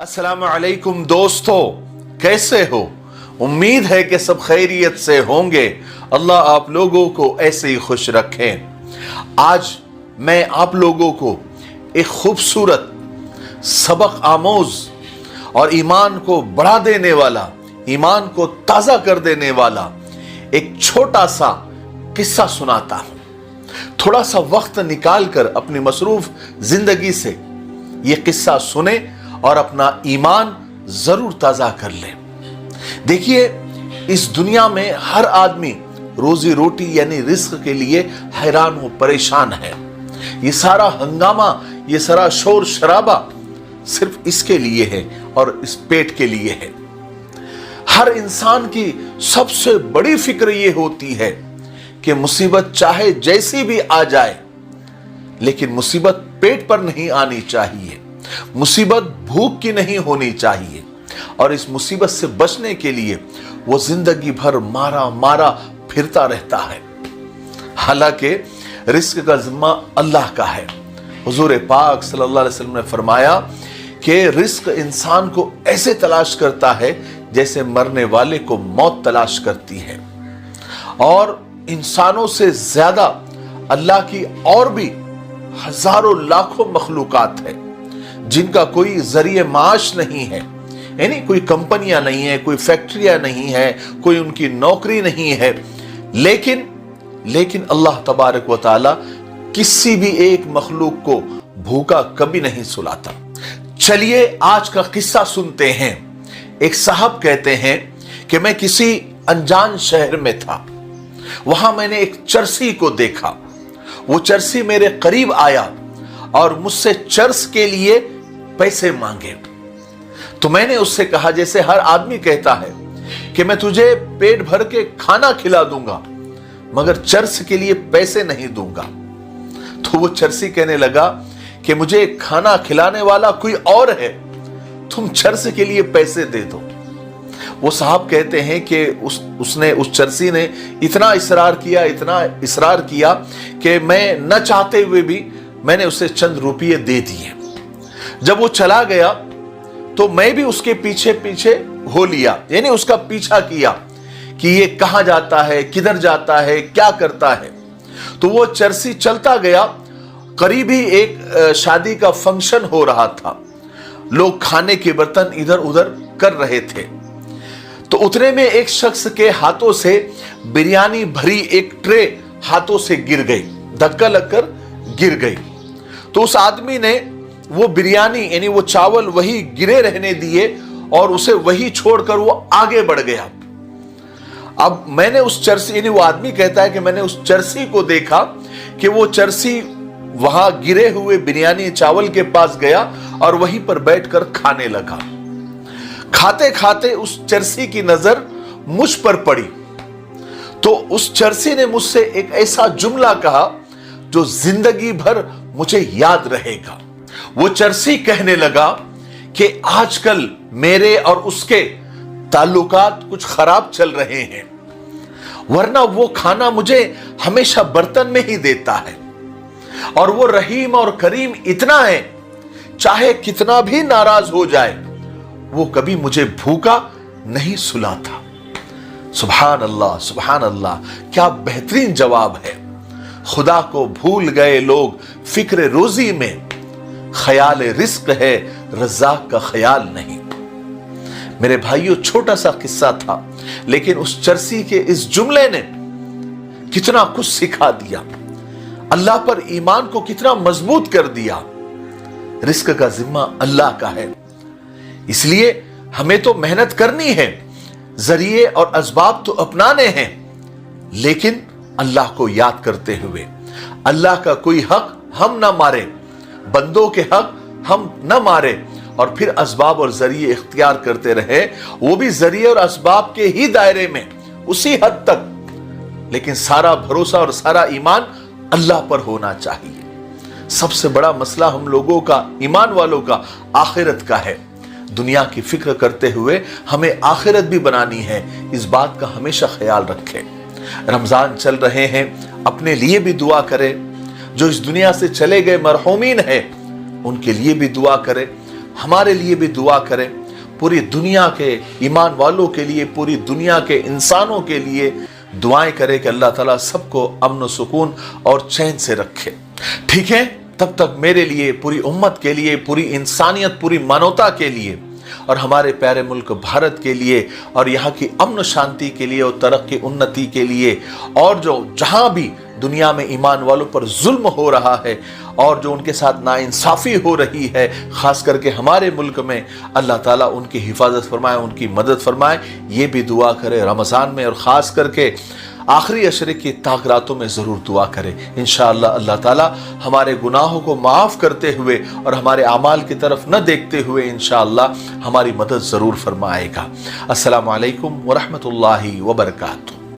अस्सलाम वालेकुम दोस्तों, कैसे हो? उम्मीद है कि सब खैरियत से होंगे। अल्लाह आप लोगों को ऐसे ही खुश रखें। आज मैं आप लोगों को एक खूबसूरत सबक आमोज और ईमान को बढ़ा देने वाला, ईमान को ताज़ा कर देने वाला एक छोटा सा किस्सा सुनाता हूं। थोड़ा सा वक्त निकाल कर अपनी मसरूफ जिंदगी से ये किस्सा सुने और अपना ईमान जरूर ताज़ा कर ले। देखिए, इस दुनिया में हर आदमी रोजी रोटी यानी रिस्क के लिए हैरान हो, परेशान है। ये सारा हंगामा, ये सारा शोर शराबा सिर्फ इसके लिए है और इस पेट के लिए है। हर इंसान की सबसे बड़ी फिक्र ये होती है कि मुसीबत चाहे जैसी भी आ जाए, लेकिन मुसीबत पेट पर नहीं आनी चाहिए, मुसीबत भूख की नहीं होनी चाहिए। और इस मुसीबत से बचने के लिए वो जिंदगी भर मारा मारा फिरता रहता है। हालांकि रिस्क का जिम्मा अल्लाह का है। हुजूर पाक सल्लल्लाहु अलैहि वसल्लम ने फरमाया कि रिस्क इंसान को ऐसे तलाश करता है जैसे मरने वाले को मौत तलाश करती है। और इंसानों से ज्यादा अल्लाह की और भी हजारों लाखों मखलूकात है जिनका कोई जरिए माश नहीं है, यानी कोई कंपनियां नहीं है, कोई फैक्ट्रियां नहीं है, कोई उनकी नौकरी नहीं है। लेकिन अल्लाह तबारक व तआला किसी भी एक मखलूक को भूखा कभी नहीं सुलाता। चलिए आज का किस्सा सुनते हैं। एक साहब कहते हैं कि मैं किसी अनजान शहर में था। वहां मैंने एक चरसी को देखा। वो चरसी मेरे करीब आया और मुझसे चर्स के लिए पैसे मांगे। तो मैंने उससे कहा, जैसे हर आदमी कहता है कि मैं तुझे पेट भर के खाना खिला दूंगा मगर चर्स के लिए पैसे नहीं दूंगा। तो वो चरसी कहने लगा कि मुझे खाना खिलाने वाला कोई और है, तुम चर्स के लिए पैसे दे दो। वो साहब कहते हैं कि उस चरसी ने इतना इसरार किया कि मैं न चाहते हुए भी मैंने उसे चंद रुपये दे दिए। जब वो चला गया तो मैं भी उसके पीछे पीछे हो लिया, यानी उसका पीछा किया कि ये कहां जाता है, किधर जाता है, क्या करता है। तो वो चरसी चलता गया। करीब ही एक शादी का फंक्शन हो रहा था। लोग खाने के बर्तन इधर उधर कर रहे थे। तो उतने में एक शख्स के हाथों से बिरयानी भरी एक ट्रे हाथों से गिर गई, धक्का लगकर गिर गई। तो उस आदमी ने वो बिरयानी यानी वो चावल वही गिरे रहने दिए और उसे वही छोड़कर वो आगे बढ़ गया। अब मैंने उस चरसी, यानी वो आदमी कहता है कि मैंने उस चरसी को देखा कि वो चरसी वहां गिरे हुए बिरयानी चावल के पास गया और वहीं पर बैठकर खाने लगा। खाते खाते उस चरसी की नजर मुझ पर पड़ी। तो उस चरसी ने मुझसे एक ऐसा जुमला कहा जो जिंदगी भर मुझे याद रहेगा। वो चरसी कहने लगा कि आजकल मेरे और उसके ताल्लुकात कुछ खराब चल रहे हैं, वरना वो खाना मुझे हमेशा बर्तन में ही देता है। और वो रहीम और करीम इतना है, चाहे कितना भी नाराज हो जाए वो कभी मुझे भूखा नहीं सुलाता। सुभान अल्लाह, सुभान अल्लाह, क्या बेहतरीन जवाब है। खुदा को भूल गए लोग फिक्र रोजी में, ख्याल रिस्क है रज़ाक का ख्याल नहीं। मेरे भाइयों, छोटा सा किस्सा था, लेकिन उस चरसी के इस जुमले ने कितना कुछ सिखा दिया, अल्लाह पर ईमान को कितना मजबूत कर दिया। रिस्क का जिम्मा अल्लाह का है, इसलिए हमें तो मेहनत करनी है, जरिए और असबाब तो अपनाने हैं, लेकिन अल्लाह को याद करते हुए। अल्लाह का कोई हक हम ना मारे, बंदों के हक हम न मारे और फिर असबाब और जरिए इख्तियार करते रहे, वो भी जरिए और असबाब के ही दायरे में, उसी हद तक। लेकिन सारा भरोसा और सारा ईमान अल्लाह पर होना चाहिए। सबसे बड़ा मसला हम लोगों का, ईमान वालों का, आखिरत का है। दुनिया की फिक्र करते हुए हमें आखिरत भी बनानी है, इस बात का हमेशा ख्याल रखें। रमजान चल रहे हैं, अपने लिए भी दुआ करें। जो इस दुनिया से चले गए मरहूमीन हैं उनके लिए भी दुआ करें। हमारे लिए भी दुआ करें, पूरी दुनिया के ईमान वालों के लिए, पूरी दुनिया के इंसानों के लिए दुआएं करें कि अल्लाह ताला सबको अमन व सुकून और चैन से रखे। ठीक है, तब तक मेरे लिए, पूरी उम्मत के लिए, पूरी इंसानियत, पूरी मानवता के लिए और हमारे प्यारे मुल्क भारत के लिए और यहाँ की अमन शांति के लिए और तरक्की उन्नति के लिए, और जो जहाँ भी दुनिया में ईमान वालों पर जुल्म हो रहा है और जो उनके साथ नाइंसाफ़ी हो रही है, ख़ास करके हमारे मुल्क में, अल्लाह ताला उनकी हिफाजत फरमाए, उनकी मदद फरमाए, ये भी दुआ करें रमज़ान में, और ख़ास करके आखिरी अशरे की ताक रातों में ज़रूर दुआ करें। इंशाअल्लाह अल्लाह ताला हमारे गुनाहों को माफ़ करते हुए और हमारे आमाल की तरफ न देखते हुए इंशाअल्लाह हमारी मदद ज़रूर फरमाएगा। अस्सलामु अलैकुम व रहमतुल्लाहि व बरकातुहू।